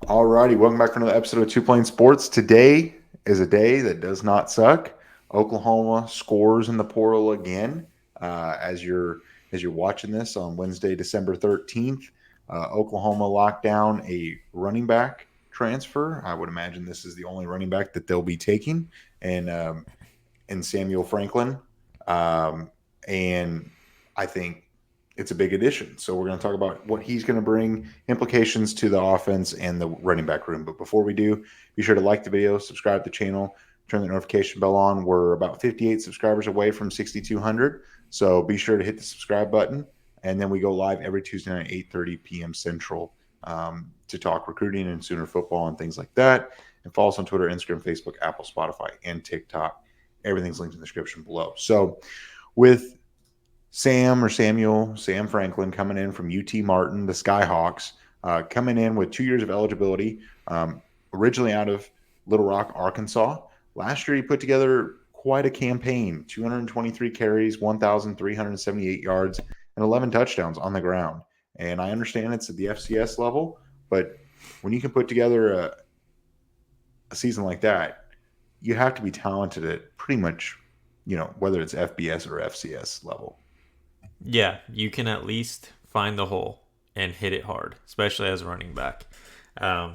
Alrighty, welcome back for another episode of Two Plane Sports. Today is a day that does not suck. Oklahoma scores in the portal again. As you're watching this on Wednesday, December 13th, Oklahoma locked down a running back transfer. I would imagine this is the only running back that they'll be taking, and Samuel Franklin. Um, and I think it's a big addition. So we're going to talk about what he's going to bring, implications to the offense and the running back room. But before we do, be sure to like the video, subscribe to the channel, turn the notification bell on. We're about 58 subscribers away from 6,200. So be sure to hit the subscribe button. And then we go live every Tuesday night, 8:30 p.m. Central, to talk recruiting and Sooner football and things like that. And follow us on Twitter, Instagram, Facebook, Apple, Spotify, and TikTok. Everything's linked in the description below. So with Sam Franklin coming in from UT Martin, the Skyhawks, coming in with 2 years of eligibility, originally out of Little Rock, Arkansas. Last year, he put together quite a campaign 223 carries, 1,378 yards, and 11 touchdowns on the ground. And I understand it's at the FCS level, but when you can put together a season like that, you have to be talented at pretty much, whether it's FBS or FCS level. Yeah, you can at least find the hole and hit it hard, especially as a running back. Um,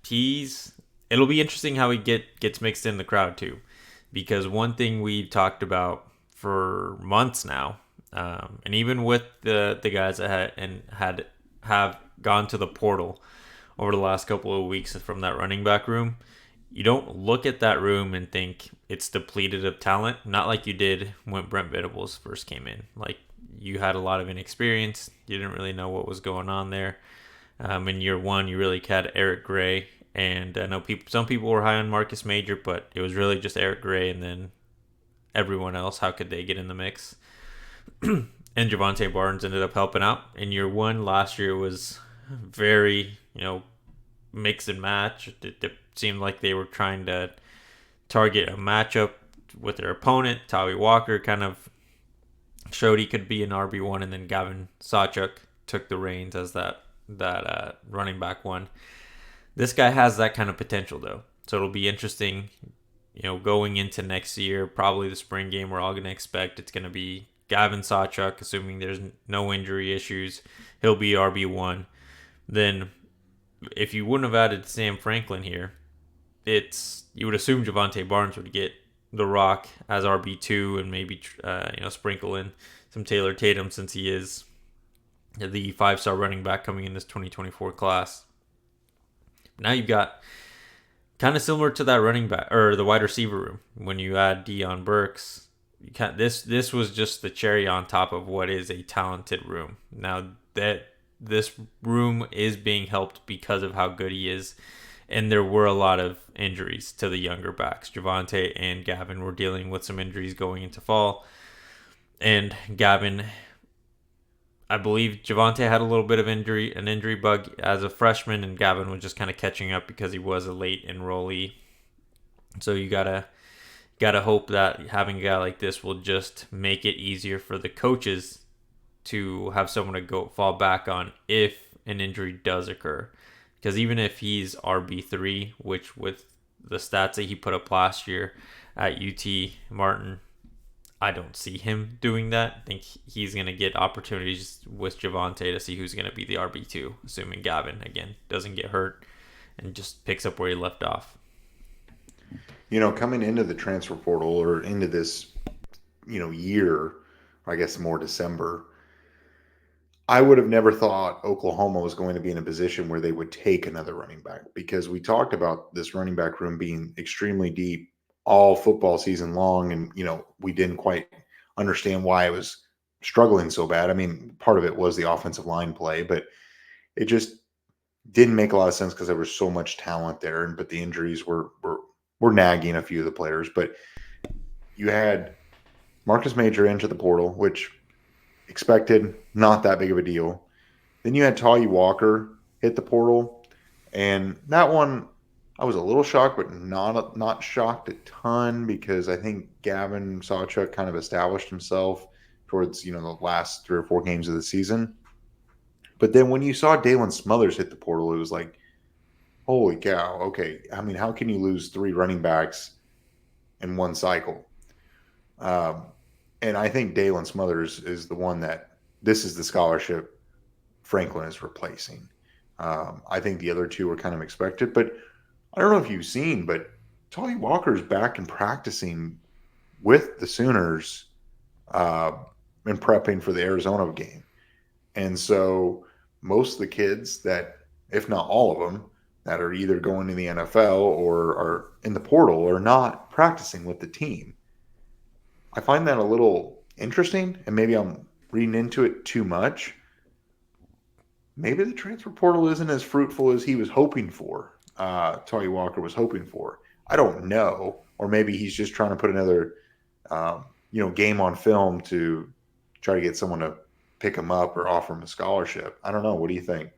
he's it'll be interesting how he gets mixed in the crowd too, because one thing we've talked about for months now, and even with the guys that have gone to the portal over the last couple of weeks from that running back room, you don't look at that room and think it's depleted of talent. Not like you did when Brent Venables first came in. Like, you had a lot of inexperience. You didn't really know what was going on there. In year one, you really had Eric Gray, and I know some people were high on Marcus Major, but it was really just Eric Gray, and then everyone else. How could they get in the mix? And Javante Barnes ended up helping out. In year one, last year was very, mix and match. It seemed like they were trying to target a matchup with their opponent. Tawvey Walker kind of showed he could be an RB1, and then Gavin Sawchuk took the reins as that running back one. This guy has that kind of potential, though. So it'll be interesting, going into next year, probably the spring game, we're all going to expect it's going to be Gavin Sawchuk, assuming there's no injury issues. He'll be RB1. Then if you wouldn't have added Sam Franklin here, you would assume Javante Barnes would get the rock as RB2 and maybe sprinkle in some Taylor Tatum, since he is the 5-star running back coming in this 2024 class. Now you've got kind of similar to that running back or the wide receiver room when you add Deion Burks. This was just the cherry on top of what is a talented room. Now that this room is being helped because of how good he is, and there were a lot of injuries to the younger backs. Javante and Gavin were dealing with some injuries going into fall. And Gavin, I believe Javante had a little bit of an injury bug as a freshman, and Gavin was just kind of catching up because he was a late enrollee. So you gotta hope that having a guy like this will just make it easier for the coaches to have someone to fall back on if an injury does occur. Because even if he's RB3, which with the stats that he put up last year at UT Martin, I don't see him doing that. I think he's going to get opportunities with Javante to see who's going to be the RB2, assuming Gavin, again, doesn't get hurt and just picks up where he left off. Coming into the transfer portal or into this, year, I guess more December, I would have never thought Oklahoma was going to be in a position where they would take another running back, because we talked about this running back room being extremely deep all football season long. And, we didn't quite understand why it was struggling so bad. I mean, part of it was the offensive line play, but it just didn't make a lot of sense because there was so much talent there. But the injuries were nagging a few of the players. But you had Marcus Major into the portal, which expected, not that big of a deal. Then you had Tawvey Walker hit the portal, and that one I was a little shocked, but not shocked a ton, because I think Gavin Sawchuk kind of established himself towards the last 3 or 4 games of the season. But then when you saw Dalen Smothers hit the portal, it was like, Holy cow. Okay. I mean, how can you lose three running backs in one cycle? Um, and I think Dalen Smothers is the one that this is the scholarship Franklin is replacing. I think the other two were kind of expected, but I don't know if you've seen, but Tawvey Walker's back and practicing with the Sooners uh, and prepping for the Arizona game. And so most of the kids that, if not all of them, that are either going to the NFL or are in the portal are not practicing with the team. I find that a little interesting, and maybe I'm reading into it too much. Maybe the transfer portal isn't as fruitful as he was hoping for. Tawny Walker was hoping for. I don't know, or maybe he's just trying to put another, game on film to try to get someone to pick him up or offer him a scholarship. I don't know. What do you think?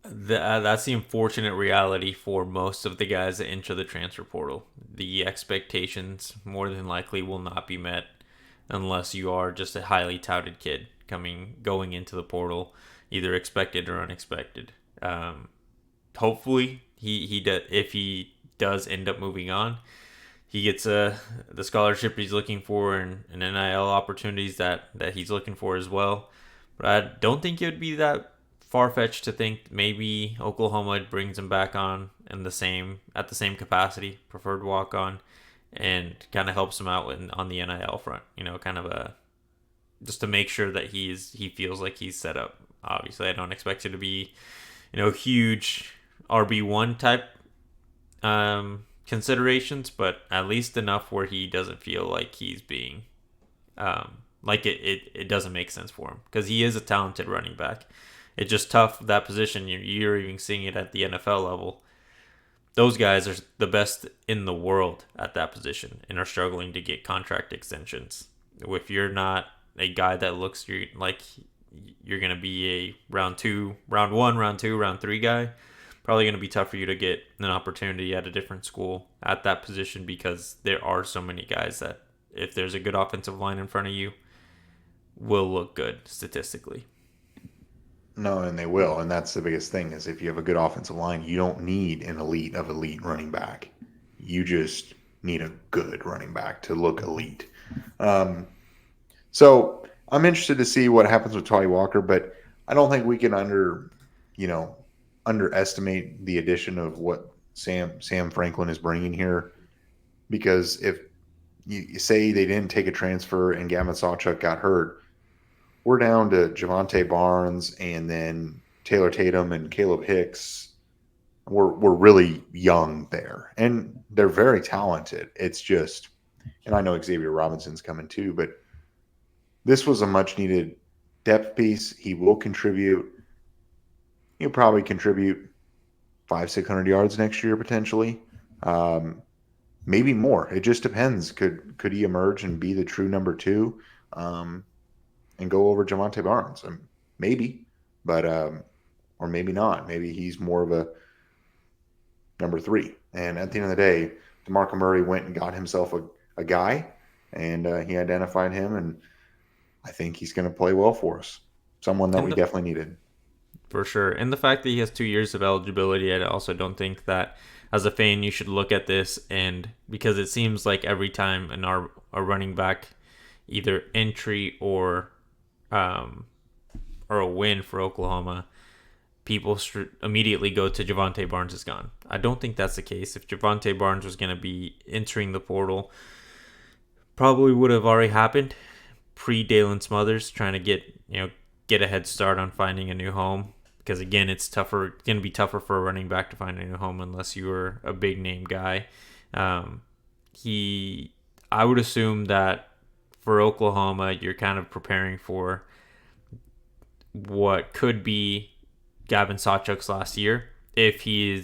That's the unfortunate reality for most of the guys that enter the transfer portal. The expectations more than likely will not be met unless you are just a highly touted kid going into the portal, either expected or unexpected. Hopefully, if he does end up moving on, he gets the scholarship he's looking for and NIL opportunities that he's looking for as well. But I don't think it would be that far fetched to think maybe Oklahoma brings him back on in the same capacity, preferred walk on, and kind of helps him out on the NIL front. Kind of a just to make sure that he feels like he's set up. Obviously, I don't expect it to be huge RB1 type considerations, but at least enough where he doesn't feel like he's being like it doesn't make sense for him, because he is a talented running back. It's just tough that position. You're even seeing it at the NFL level. Those guys are the best in the world at that position and are struggling to get contract extensions. If you're not a guy that looks like you're going to be a round one, round two, round three guy, probably going to be tough for you to get an opportunity at a different school at that position, because there are so many guys that, if there's a good offensive line in front of you, will look good statistically. No, and they will, and that's the biggest thing is if you have a good offensive line, you don't need an elite of elite running back. You just need a good running back to look elite. Um, so I'm interested to see what happens with Tawny Walker, but I don't think we can underestimate the addition of what Sam Franklin is bringing here. Because if you say they didn't take a transfer and Gavin Sawchuk got hurt, we're down to Javante Barnes and then Taylor Tatum and Caleb Hicks. We're really young there, and they're very talented. It's just, and I know Xavier Robinson's coming too, but this was a much needed depth piece. He will contribute. He'll probably contribute 500-600 yards next year potentially, maybe more. It just depends. Could he emerge and be the true number two? And go over Javante Barnes. Maybe, but or maybe not. Maybe he's more of a number three. And at the end of the day, DeMarco Murray went and got himself a guy, and he identified him, and I think he's going to play well for us. Someone that And we definitely needed. for sure. And the fact that he has 2 years of eligibility, I also don't think that as a fan you should look at this, and because it seems like every time a running back, either entry or a win for Oklahoma, people immediately go to Javante Barnes is gone. I don't think that's the case. If Javante Barnes was going to be entering the portal, probably would have already happened pre-Dalen Smothers, trying to get a head start on finding a new home. Because again, it's going to be tougher for a running back to find a new home unless you were a big name guy. I would assume that for Oklahoma, you're kind of preparing for what could be Gavin Sawchuk's last year, if he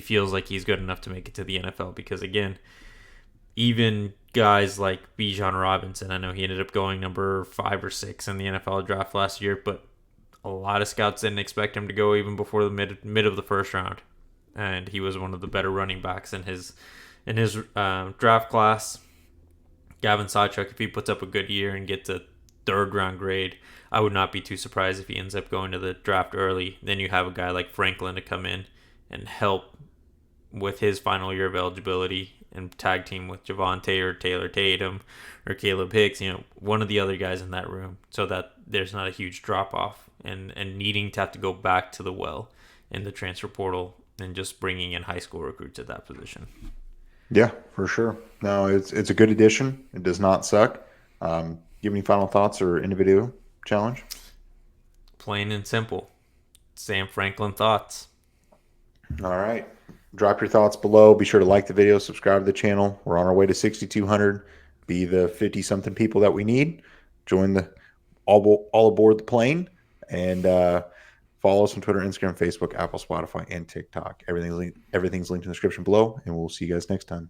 feels like he's good enough to make it to the NFL. Because again, even guys like Bijan Robinson, I know he ended up going number 5 or 6 in the NFL draft last year, but a lot of scouts didn't expect him to go even before the mid of the first round, and he was one of the better running backs in his draft class. Gavin Sawchuk, if he puts up a good year and gets a third round grade, I would not be too surprised if he ends up going to the draft early. Then you have a guy like Franklin to come in and help with his final year of eligibility and tag team with Javonte or Taylor Tatum or Caleb Hicks, one of the other guys in that room, so that there's not a huge drop off and needing to have to go back to the well in the transfer portal and just bringing in high school recruits at that position. Yeah, for sure. No, it's a good addition. It does not suck. You have any final thoughts or individual challenge? Plain and simple. Sam Franklin thoughts. All right. Drop your thoughts below. Be sure to like the video, subscribe to the channel. We're on our way to 6,200. Be the 50 something people that we need. Join the all aboard the plane, and follow us on Twitter, Instagram, Facebook, Apple, Spotify, and TikTok. Everything's linked in the description below, and we'll see you guys next time.